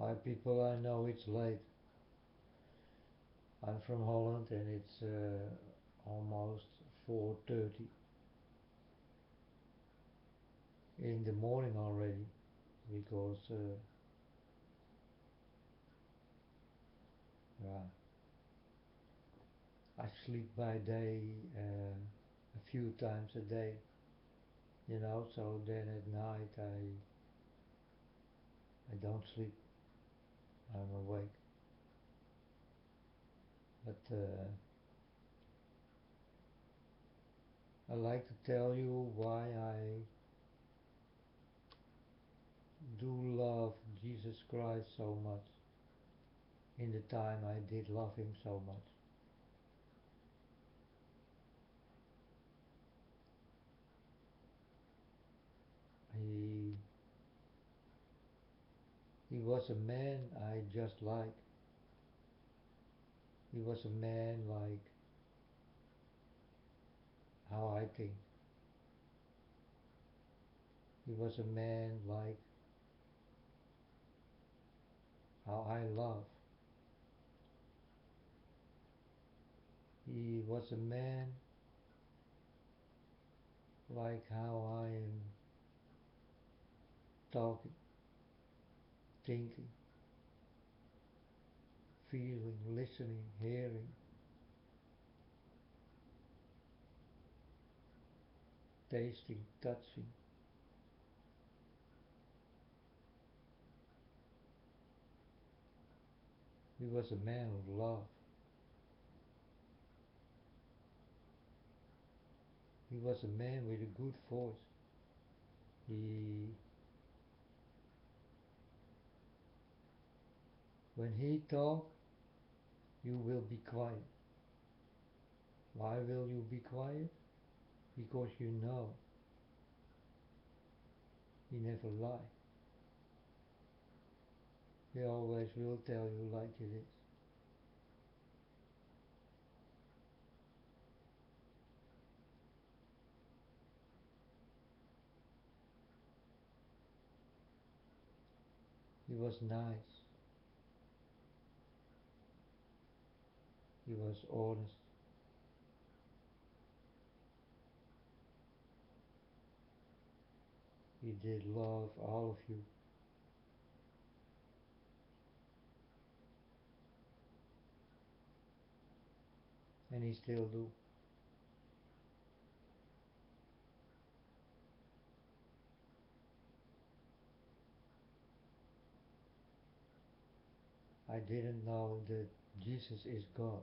Hi people, I know it's late. I'm from Holland and it's almost 4:30 in the morning already because yeah, I sleep by day a few times a day, so then at night I don't sleep, I'm awake. But I like to tell you why I do love Jesus Christ so much in the time I did love him so much. He He was a man I just like. He was a man like how I think. He was a man like how I love. He was a man like how I am talking, thinking, feeling, listening, hearing, tasting, touching. He was a man of love. He was a man with a good voice. He, when he talked, you will be quiet. Why will you be quiet? Because you know he never lied. He always will tell you like it is. He was nice. He was honest. He did love all of you. And he still do. I didn't know that Jesus is God.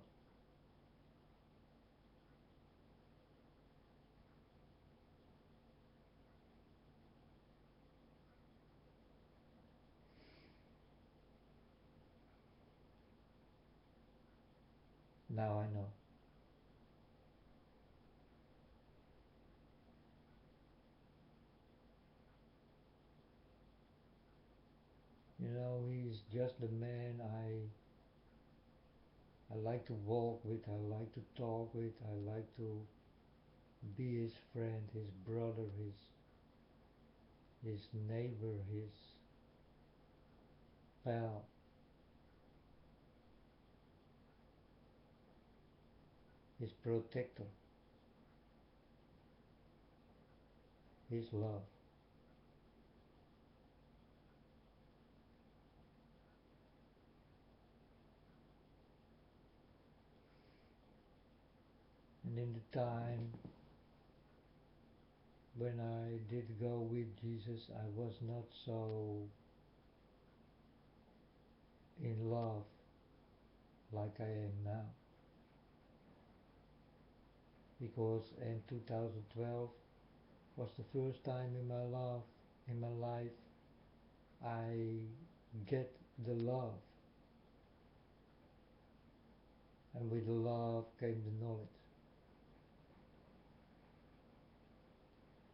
Now I know. He's just the man I like to walk with, I like to talk with, I like to be his friend, his brother, his neighbor, his pal, his protector, his love. And in the time when I did go with Jesus, I was not so in love like I am now. Because in 2012 was the first time in my life, I get the love, and with the love came the knowledge,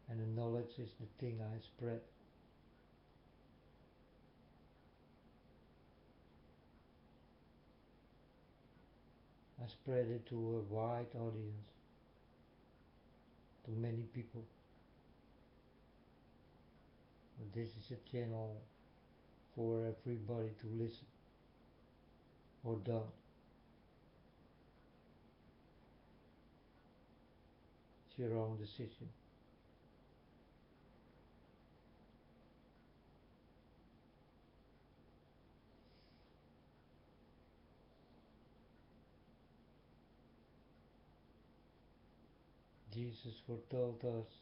and the knowledge is the thing I spread. I spread it to a wide audience, to many people. But this is a channel for everybody to listen or don't. It's your own decision. Jesus foretold us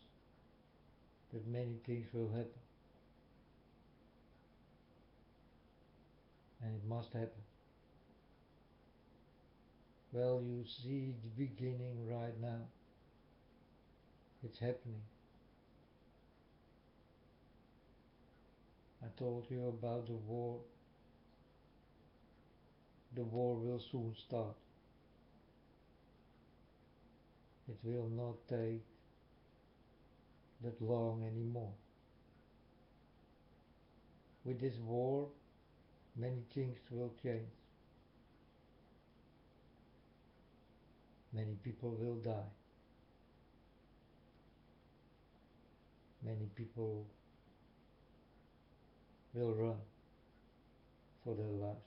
that many things will happen, and it must happen. Well, you see the beginning right now. It's happening. I told you about the war. The war will soon start. It will not take that long anymore. With this war, many things will change. Many people will die. Many people will run for their lives.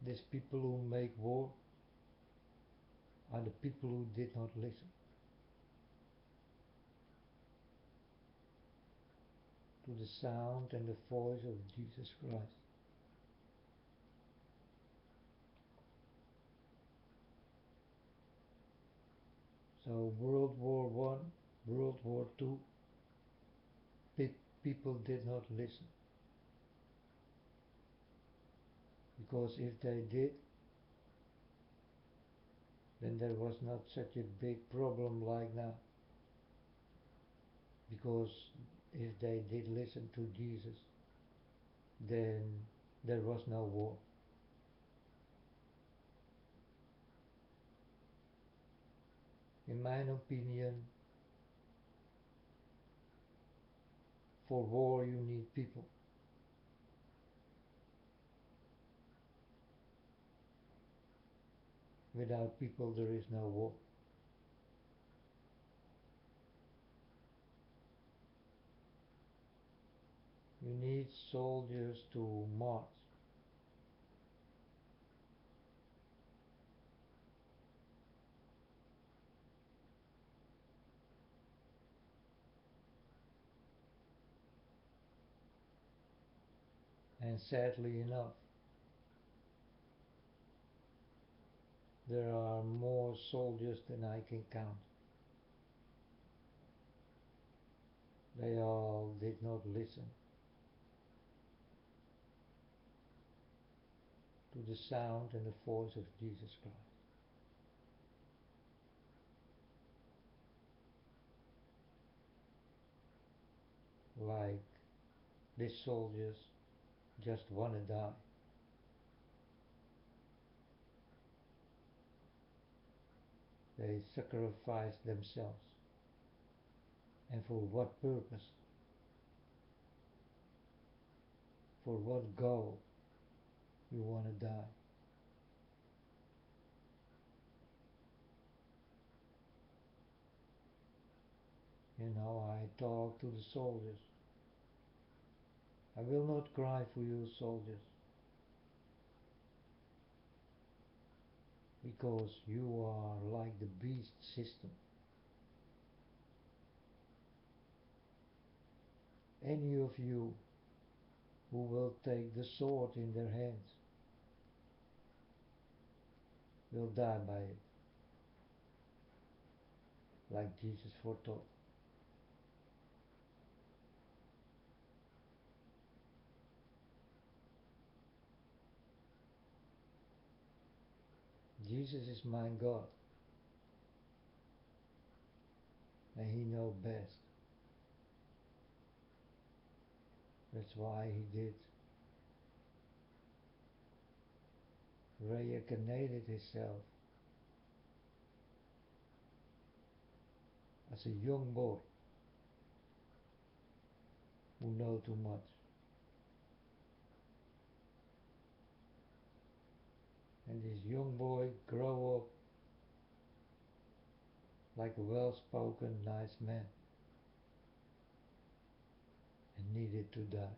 These people who make war are the people who did not listen to the sound and the voice of Jesus Christ. So World War One, World War Two, people did not listen. Because if they did, then there was not such a big problem like now. Because if they did listen to Jesus, then there was no war. In my opinion, for war you need people. Without people there is no war. You need soldiers to march. And sadly enough, there are more soldiers than I can count. They all did not listen to the sound and the voice of Jesus Christ. Like these soldiers just want to die. They sacrifice themselves. And for what purpose? For what goal you want to die? I talk to the soldiers. I will not cry for you, soldiers, because you are like the beast system. Any of you who will take the sword in their hands will die by it, like Jesus foretold. Jesus is my God, and He knows best. That's why He did reincarnated Himself as a young boy who knows too much. And this young boy grow up like a well-spoken, nice man and needed to die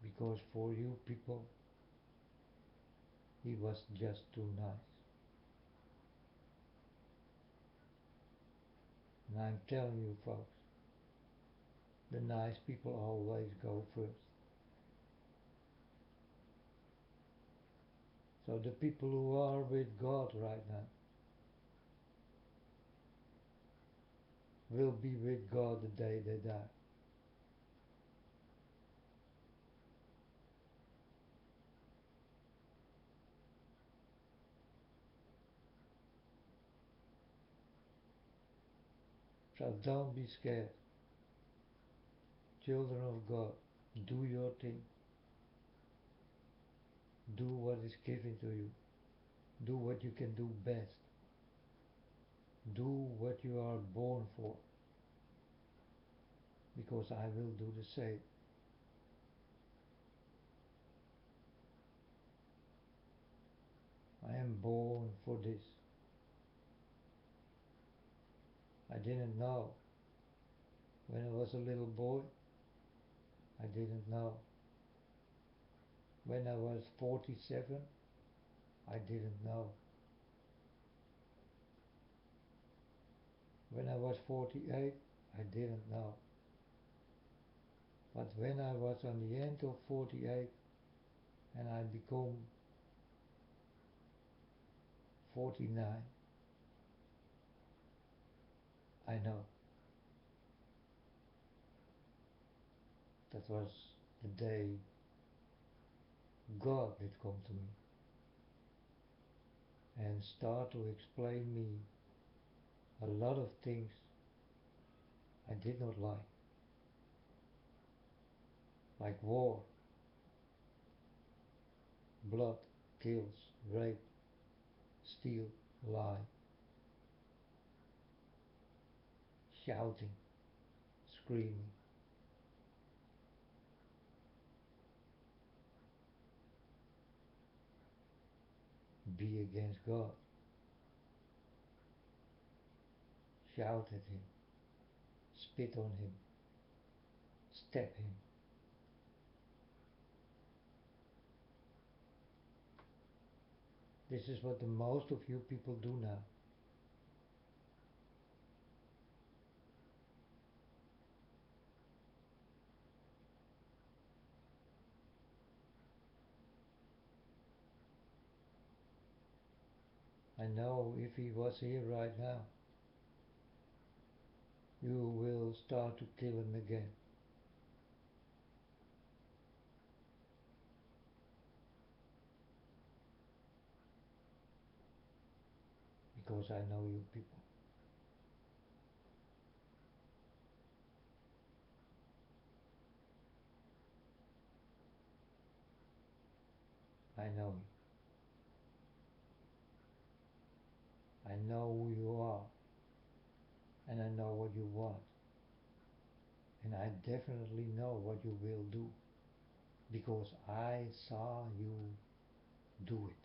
because for you people he was just too nice. And I'm telling you folks, the nice people always go first. So the people who are with God right now will be with God the day they die. So don't be scared. Children of God, do your thing. Do what is given to you. Do what you can do best. Do what you are born for. Because I will do the same. I am born for this. I didn't know. When I was a little boy, I didn't know. When I was 47, I didn't know. When I was 48, I didn't know. But when I was on the end of 48 and I become 49, I know that was the day God did come to me and start to explain me a lot of things I did not like war, blood, kills, rape, steal, lie, shouting, screaming, be against God, shout at him, spit on him, stab him. This is what the most of you people do now. I know if he was here right now, you will start to kill him again. Because I know you people. I know you. I know who you are. And I know what you want. And I definitely know what you will do. Because I saw you do it.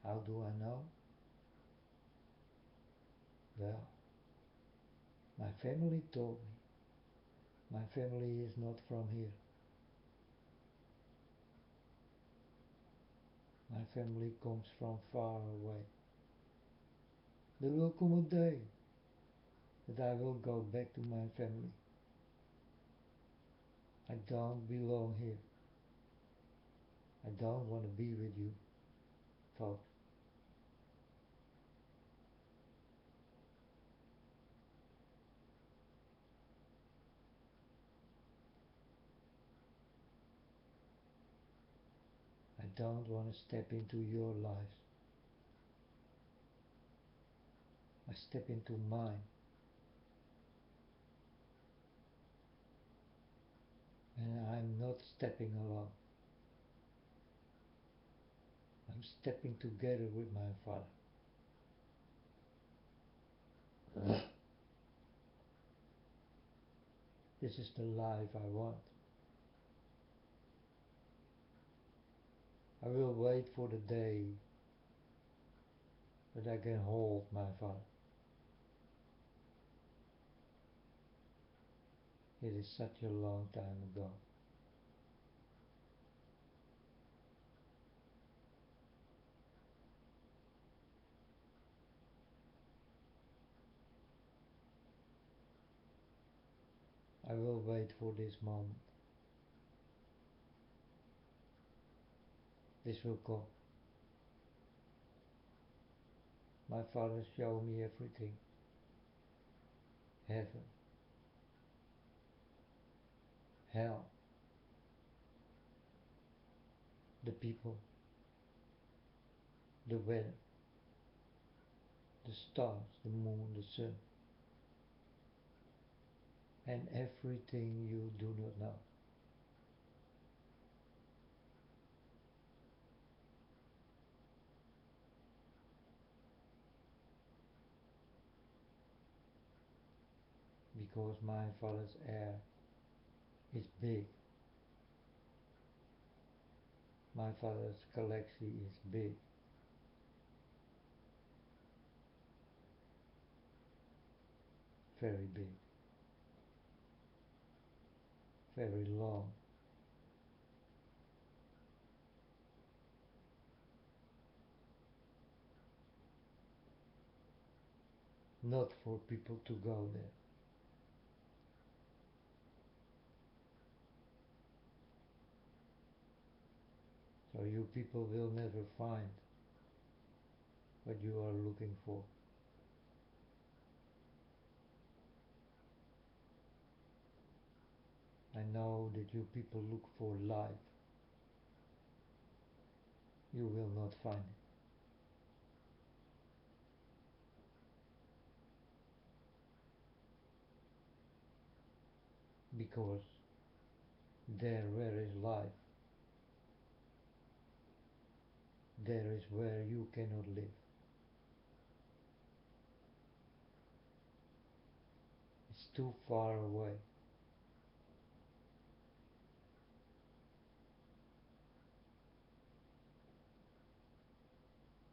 How do I know? Well, my family told me. My family is not from here. My family comes from far away. There will come a day that I will go back to my family. I don't belong here. I don't want to be with you, folks. I don't want to step into your lives. I step into mine. And I'm not stepping alone. I'm stepping together with my Father. This is the life I want. I will wait for the day that I can hold my father. It is such a long time ago. I will wait for this moment. This will come. My father showed me everything. Heaven, hell, the people, the weather, the stars, the moon, the sun, and everything you do not know. Because my father's air is big. My father's galaxy is big, very big, very long. Not for people to go there. So you people will never find what you are looking for. I know that you people look for life. You will not find it. Because there where is life, there is where you cannot live. It's too far away.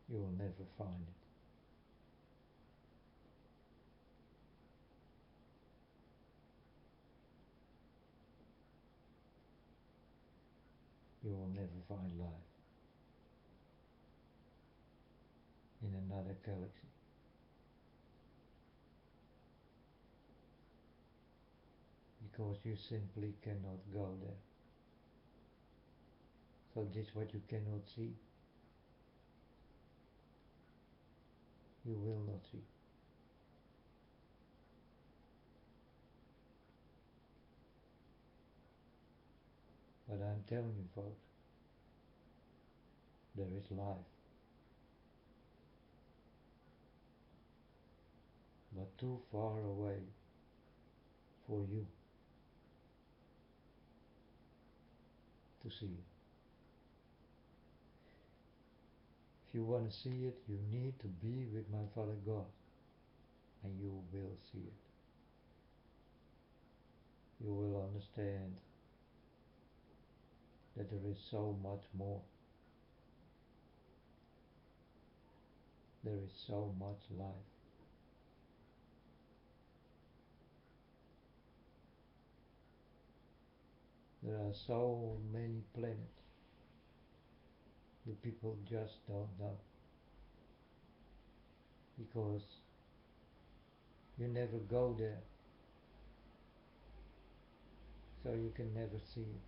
You will never find it. You will never find life in another galaxy. Because you simply cannot go there. So this what you cannot see, you will not see. But I'm telling you folks, there is life, but too far away for you to see it. If you want to see it, you need to be with my Father God, and you will see it. You will understand that there is so much more. There is so much life. There are so many planets. You people just don't know because you never go there, so you can never see it.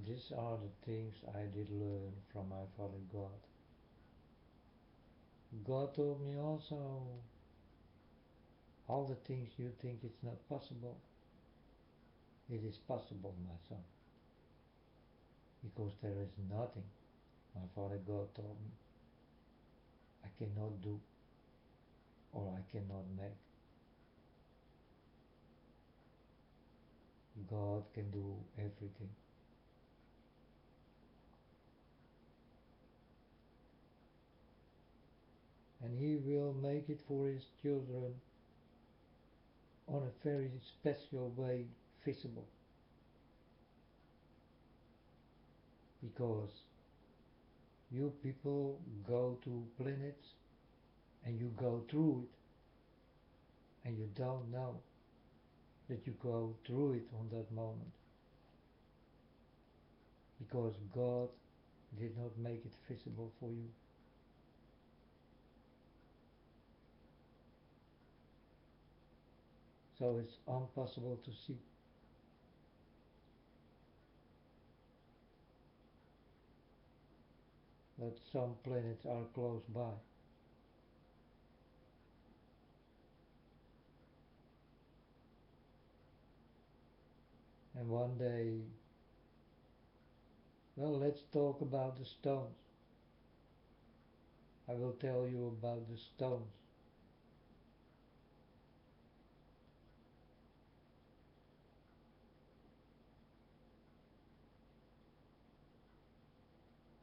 These are the things I did learn from my Father God. God told me also all the things you think it's not possible, it is possible, my son, because there is nothing my Father God told me I cannot do or I cannot make. God can do everything. And He will make it for His children on a very special way visible. Because you people go to planets and you go through it and you don't know that you go through it on that moment. Because God did not make it visible for you. So it's impossible to see. But some planets are close by. And one day, well, let's talk about the stones. I will tell you about the stones.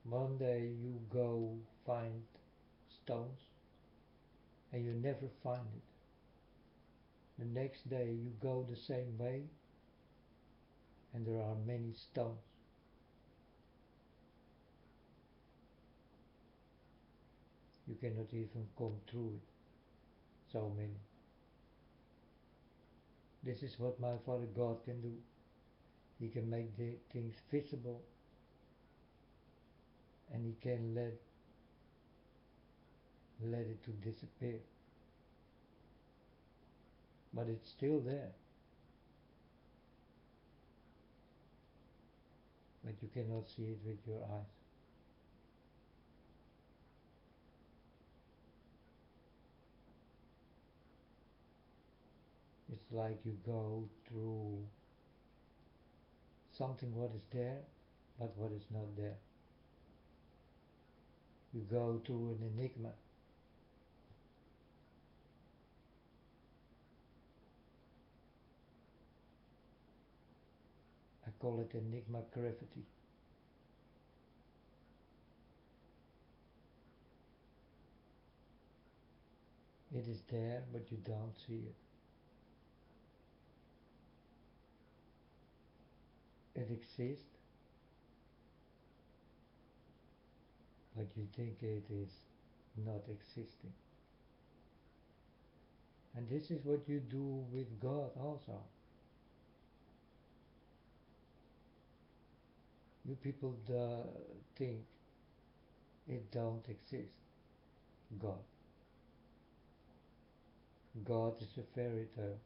One day you go find stones and you never find it. The next day you go the same way and there are many stones. You cannot even come through it. So many. This is what my Father God can do. He can make the things visible and He can let it to disappear. But it's still there. But you cannot see it with your eyes. It's like you go through something what is there, but what is not there. You go through an enigma. I call it enigma gravity. It is there, but you don't see it. It exists, but you think it is not existing. And this is what you do with God also. You people think it don't exist. God. God is a fairy tale.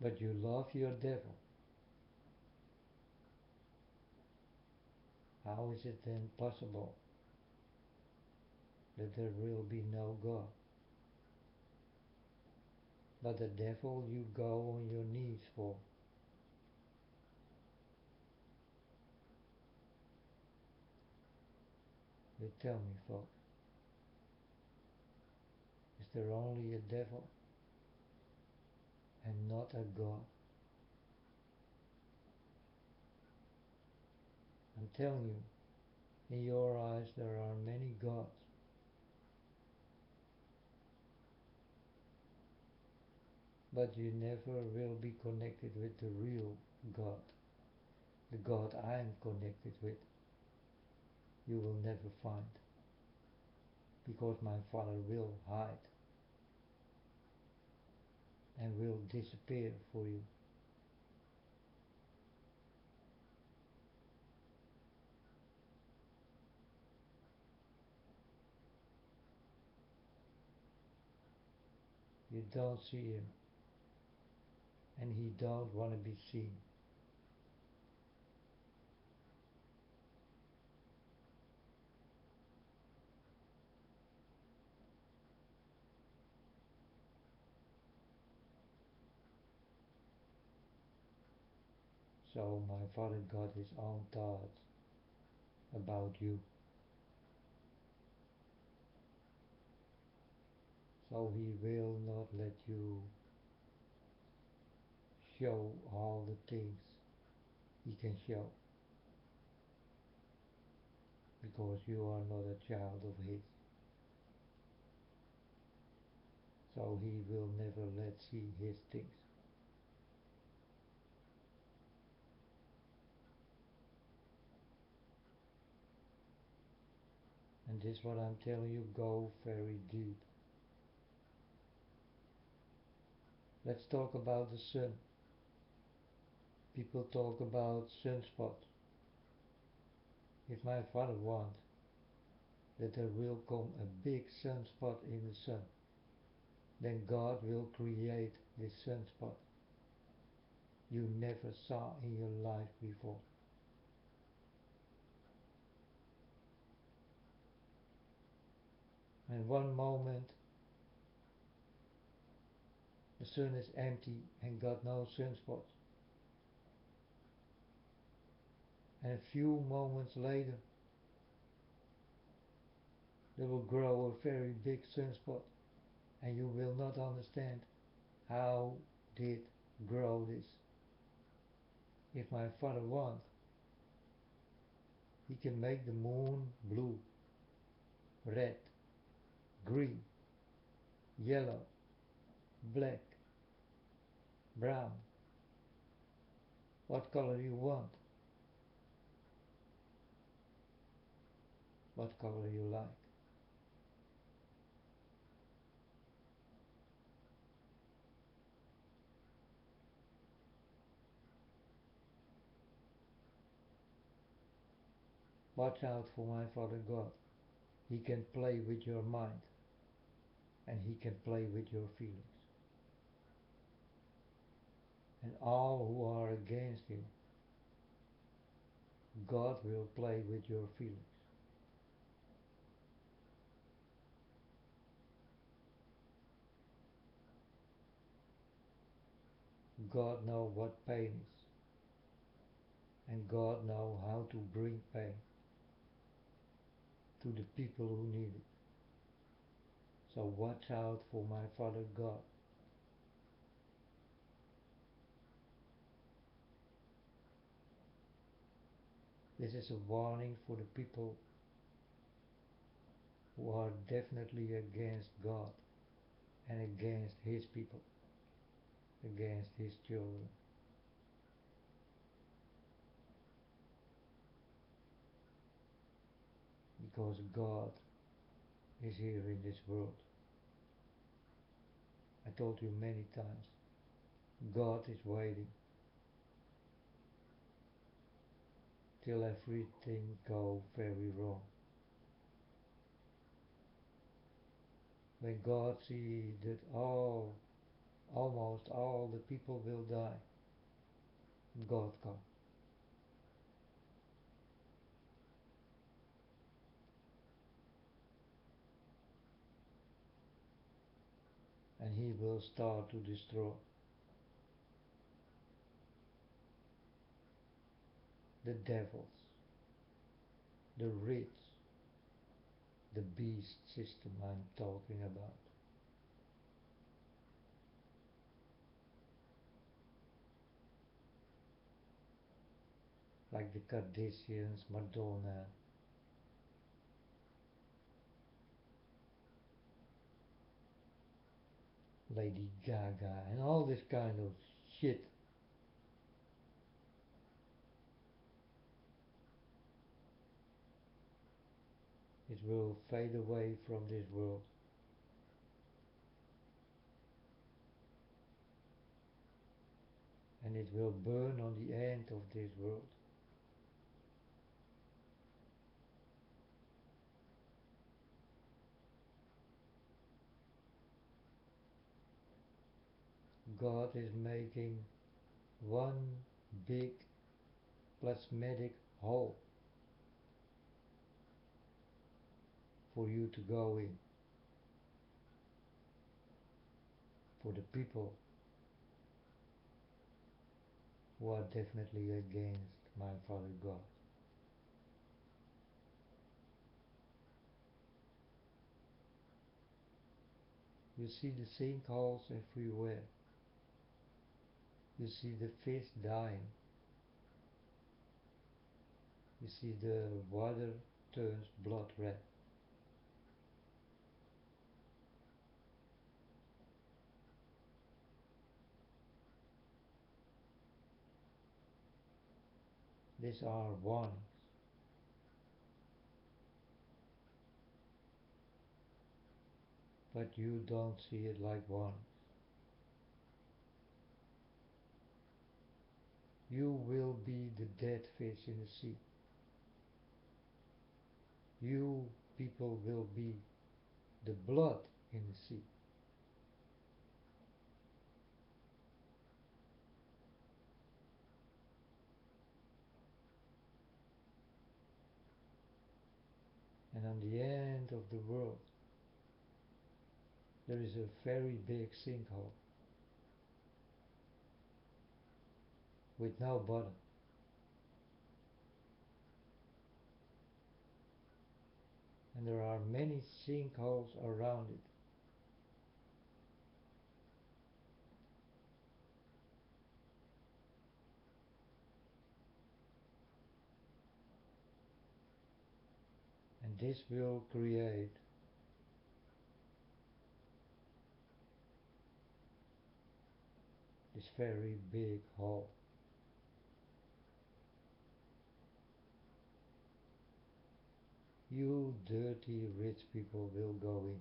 But you love your devil. How is it then possible that there will be no God? But the devil you go on your knees for. You tell me, folks, is there only a devil and not a God? I'm telling you, in your eyes there are many gods, but you never will be connected with the real God, the God I am connected with. You will never find, because my Father will hide and will disappear for you. You don't see Him, and He don't want to be seen. So my Father got His own thoughts about you. So he will not let you show all the things he can show because you are not a child of his. So he will never let see his things. And this what I'm telling you, go very deep. Let's talk about the sun. People talk about sunspots. If my father wants that there will come a big sunspot in the sun, then God will create this sunspot you never saw in your life before. And one moment the sun is empty and got no sunspots. And a few moments later there will grow a very big sunspot and you will not understand how did grow this. If my father wants, he can make the moon blue, red, green, yellow, black, brown, what color you want, what color you like. Watch out for my Father God. He can play with your mind and he can play with your feelings. And all who are against him, God will play with your feelings. God knows what pain is and God knows how to bring pain to the people who need it. So watch out for my Father God. This is a warning for the people who are definitely against God and against his people, against his children. Because God is here in this world. I told you many times, God is waiting till everything go very wrong. When God sees that almost all the people will die, God comes. And he will start to destroy the devils, the rich, the beast system I'm talking about. Like the Kardashians, Madonna, Lady Gaga, and all this kind of shit. It will fade away from this world. And it will burn on the end of this world. God is making one big plasmatic hole for you to go in, for the people who are definitely against my Father God. You see the sinkholes everywhere. You see the fish dying. You see the water turns blood red. These are warnings, but you don't see it like warnings. You will be the dead fish in the sea. You people will be the blood in the sea. And on the end of the world, there is a very big sinkhole with no bottom. And there are many sinkholes around it. And this will create this very big hole. You dirty rich people will go in.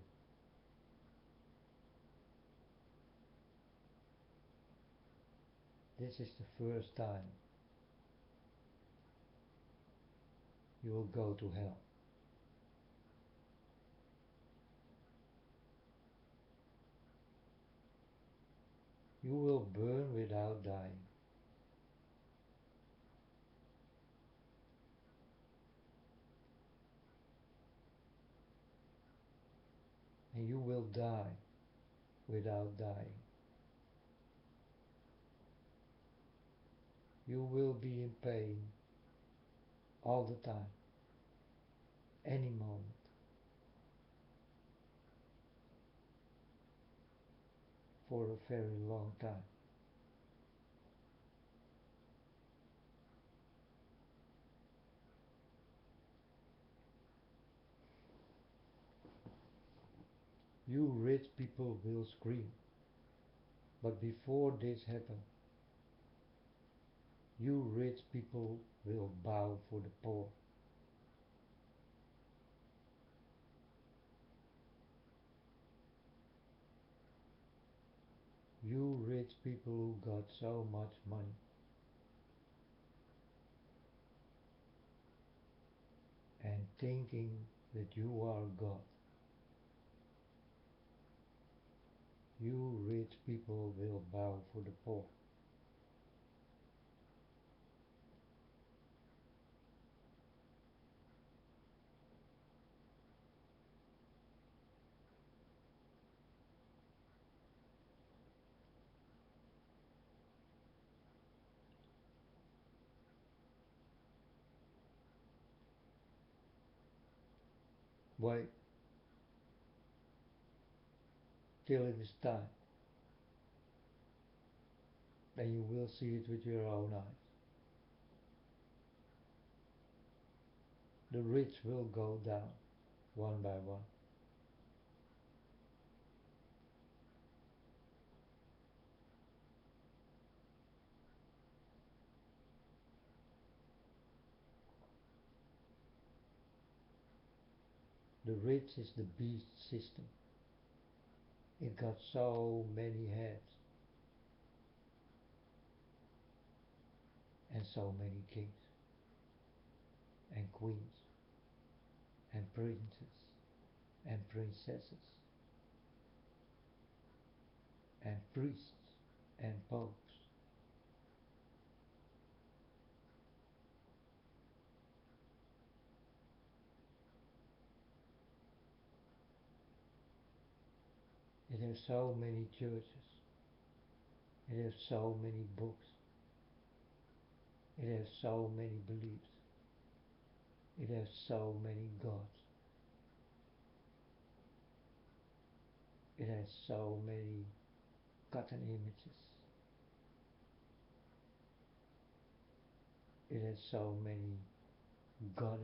This is the first time you will go to hell. You will burn without dying. And you will die without dying. You will be in pain all the time, any moment. For a very long time. You rich people will scream. But before this happens, you rich people will bow for the poor. You rich people who got so much money and thinking that you are God. You rich people will bow for the poor. Wait till it is time. Then you will see it with your own eyes. The rich will go down one by one. The rich is the beast system. It got so many heads and so many kings and queens and princes and princesses and priests and popes. It has so many churches. It has so many books. It has so many beliefs. It has so many gods. It has so many cotton images. It has so many goddess.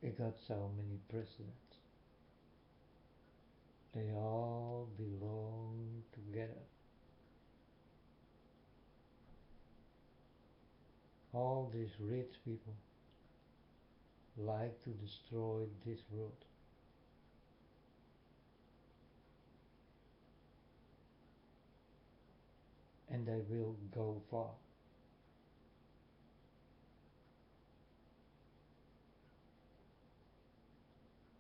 It got so many presidents. They all belong together. All these rich people like to destroy this world. And they will go far.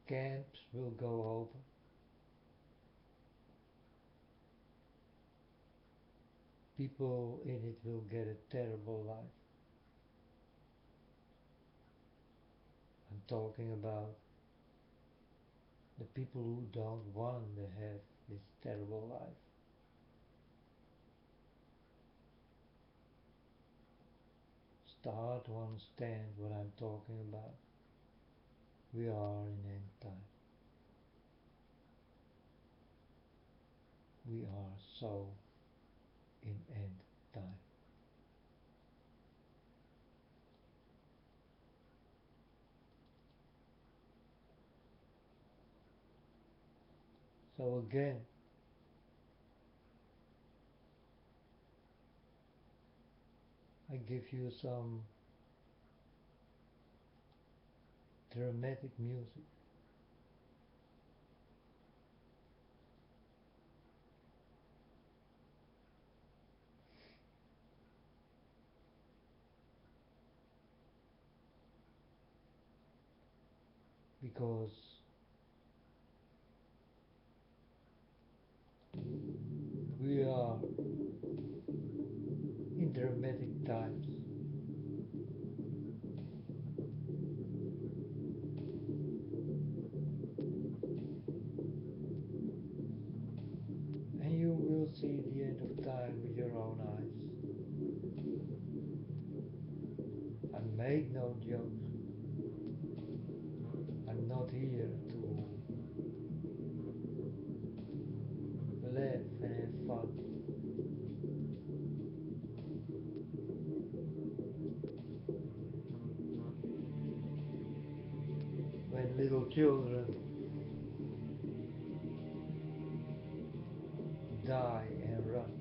Camps will go over. People in it will get a terrible life. I'm talking about the people who don't want to have this terrible life. Start to understand what I'm talking about. We are in end time. We are so in end time. So again, I give you some dramatic music because we are in dramatic times. And you will see the end of time with your own eyes. I make no jokes. I'm not here to laugh and have fun. When little children die and run,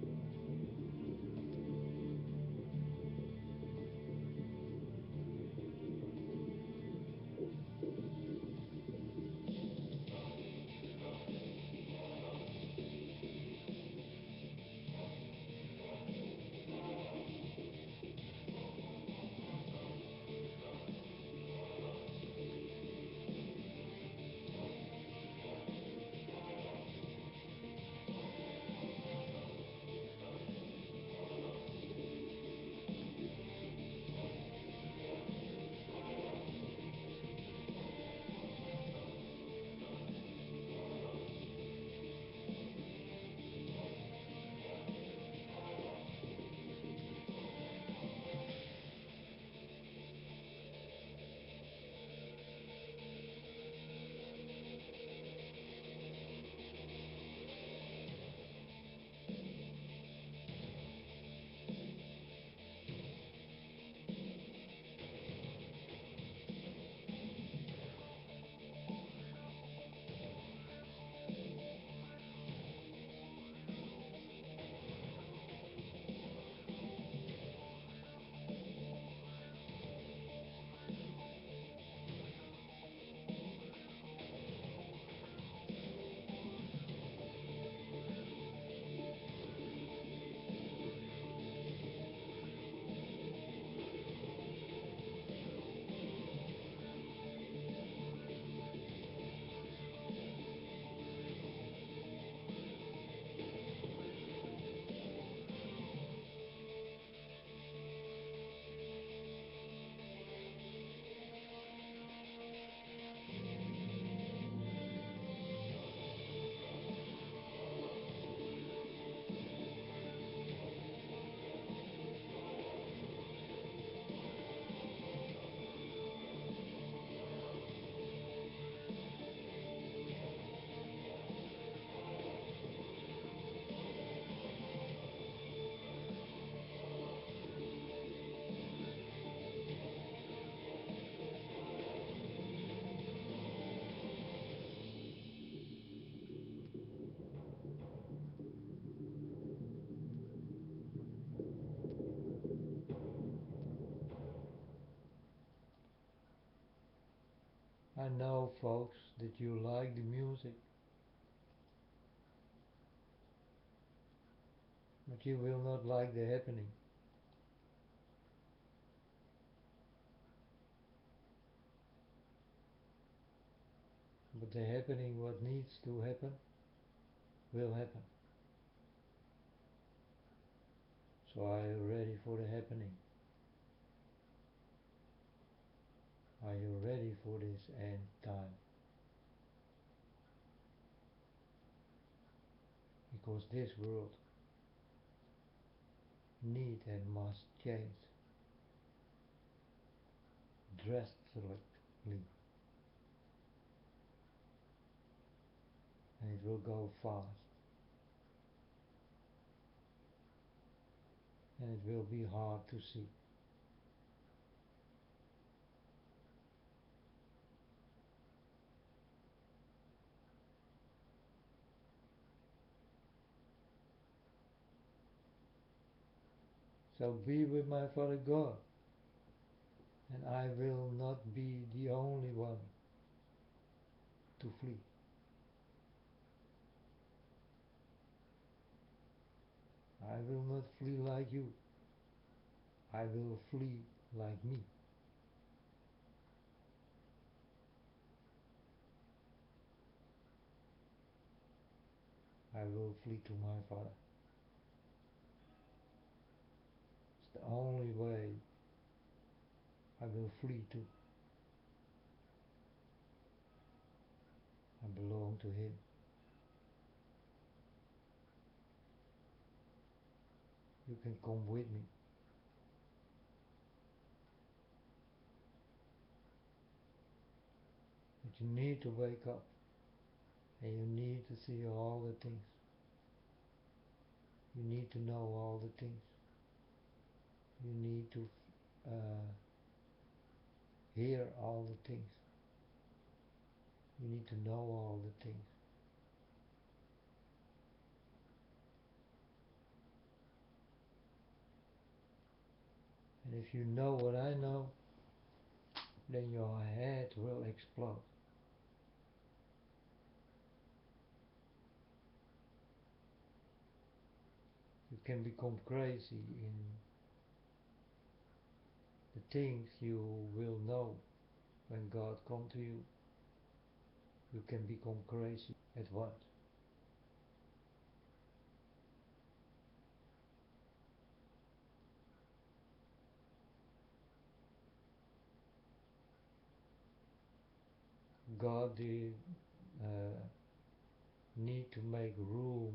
I know, folks, that you like the music, but you will not like the happening. But the happening, what needs to happen, will happen. So are you ready for the happening? Are you ready for this end time? Because this world need and must change drastically, and it will go fast, and it will be hard to see. So be with my Father God, and I will not be the only one to flee. I will not flee like you. I will flee like me. I will flee to my Father. It's the only way I will flee to. I belong to Him. You can come with me, but you need to wake up, and you need to see all the things. You need to know all the things. You need to uh, hear all the things. You need to know all the things. And if you know what I know, then your head will explode. You can become crazy in the things you will know when God comes to you. You can become crazy at once. God did uh, need to make room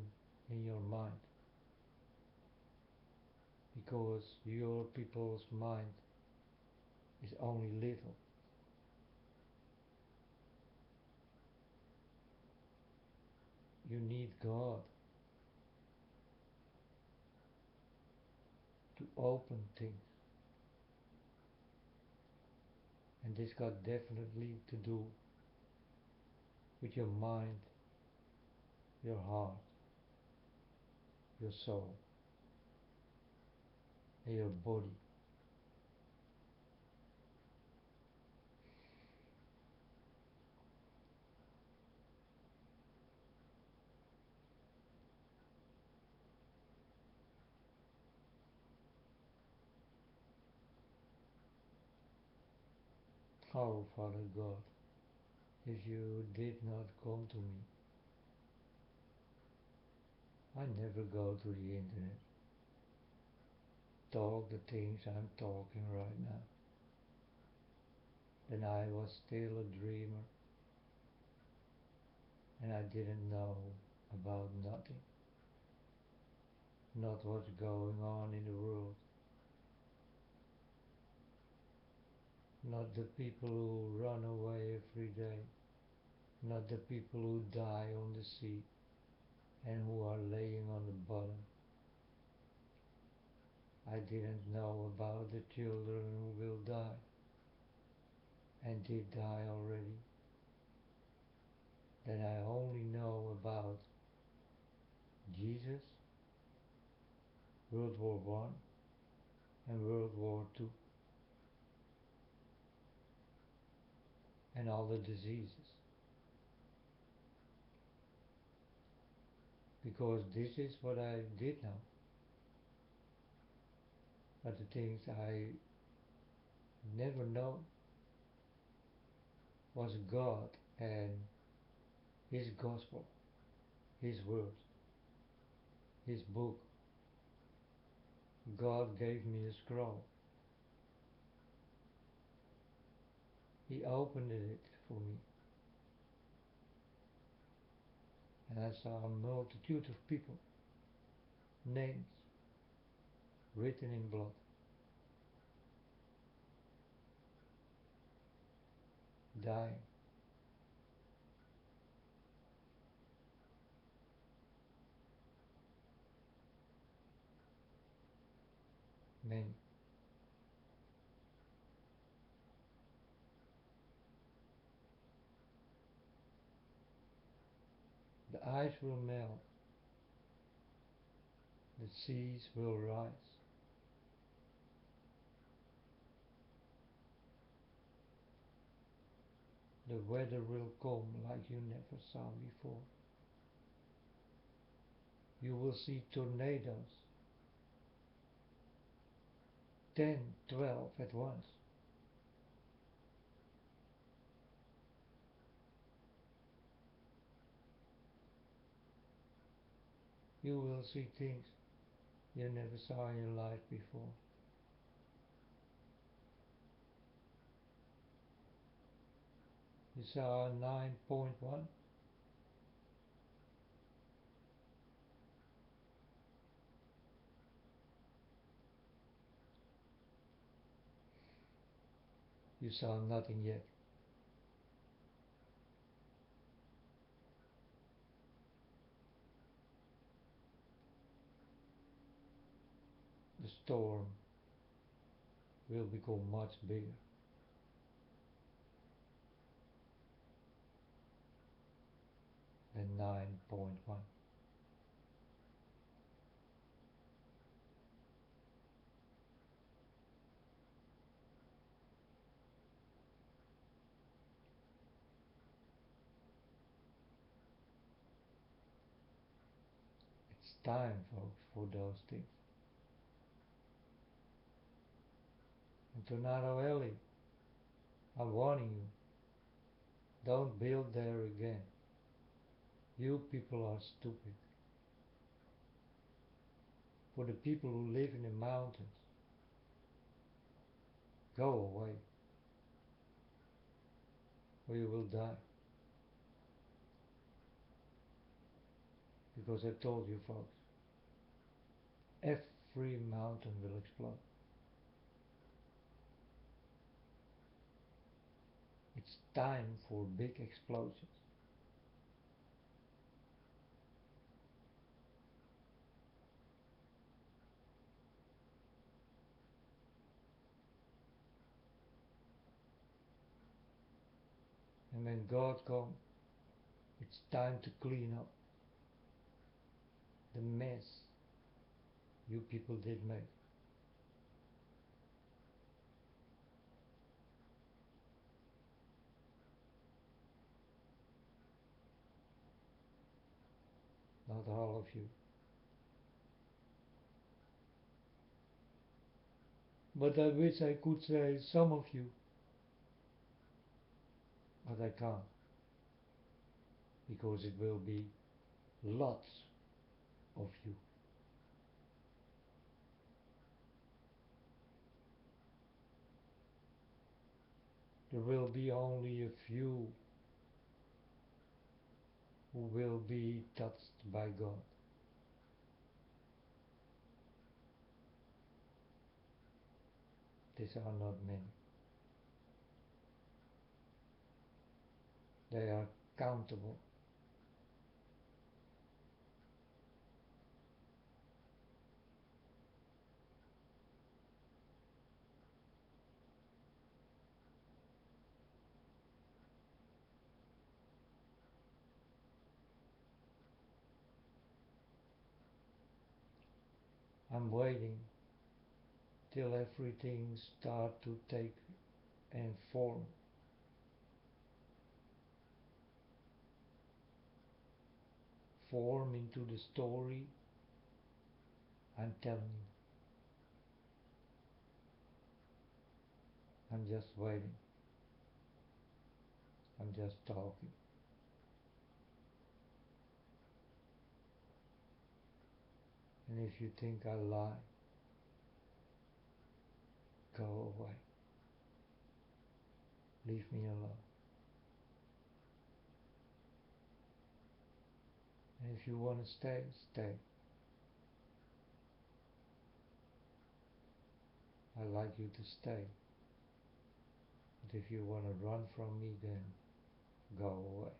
in your mind because your people's mind is only little. You need God to open things, and this got definitely to do with your mind, your heart, your soul, and your body. Oh, Father God, if you did not come to me, I never go to the internet, talk the things I'm talking right now. Then I was still a dreamer, and I didn't know about nothing, not what's going on in the world, not the people who run away every day, not the people who die on the sea and who are laying on the bottom. I didn't know about the children who will die and did die already. Then I only know about Jesus, World War One and World War Two, and all the diseases. Because this is what I did now. But the things I never know was God and His gospel, His word, His book. God gave me a scroll. He opened it for me, and I saw a multitude of people, names written in blood, dying, many. The ice will melt, the seas will rise, the weather will come like you never saw before. You will see tornadoes, 10, 12 at once. You will see things you never saw in your life before. You saw a 9.1. You saw nothing yet. The storm will become much bigger than 9.1. It's time, folks, for those things. And Tornado Alley, I'm warning you, don't build there again. You people are stupid. For the people who live in the mountains, go away, or you will die. Because I told you, folks, every mountain will explode. It's time for big explosions. And when God comes, it's time to clean up the mess you people did make. Not all of you. But I wish I could say some of you, but I can't, because it will be lots of you. There will be only a few who will be touched by God. These are not many. They are countable. I'm waiting till everything start to take and form form into the story I'm telling you. I'm just waiting. I'm just talking. And if you think I lie, go away. Leave me alone. And if you want to stay, stay. I like you to stay. But if you want to run from me, then go away.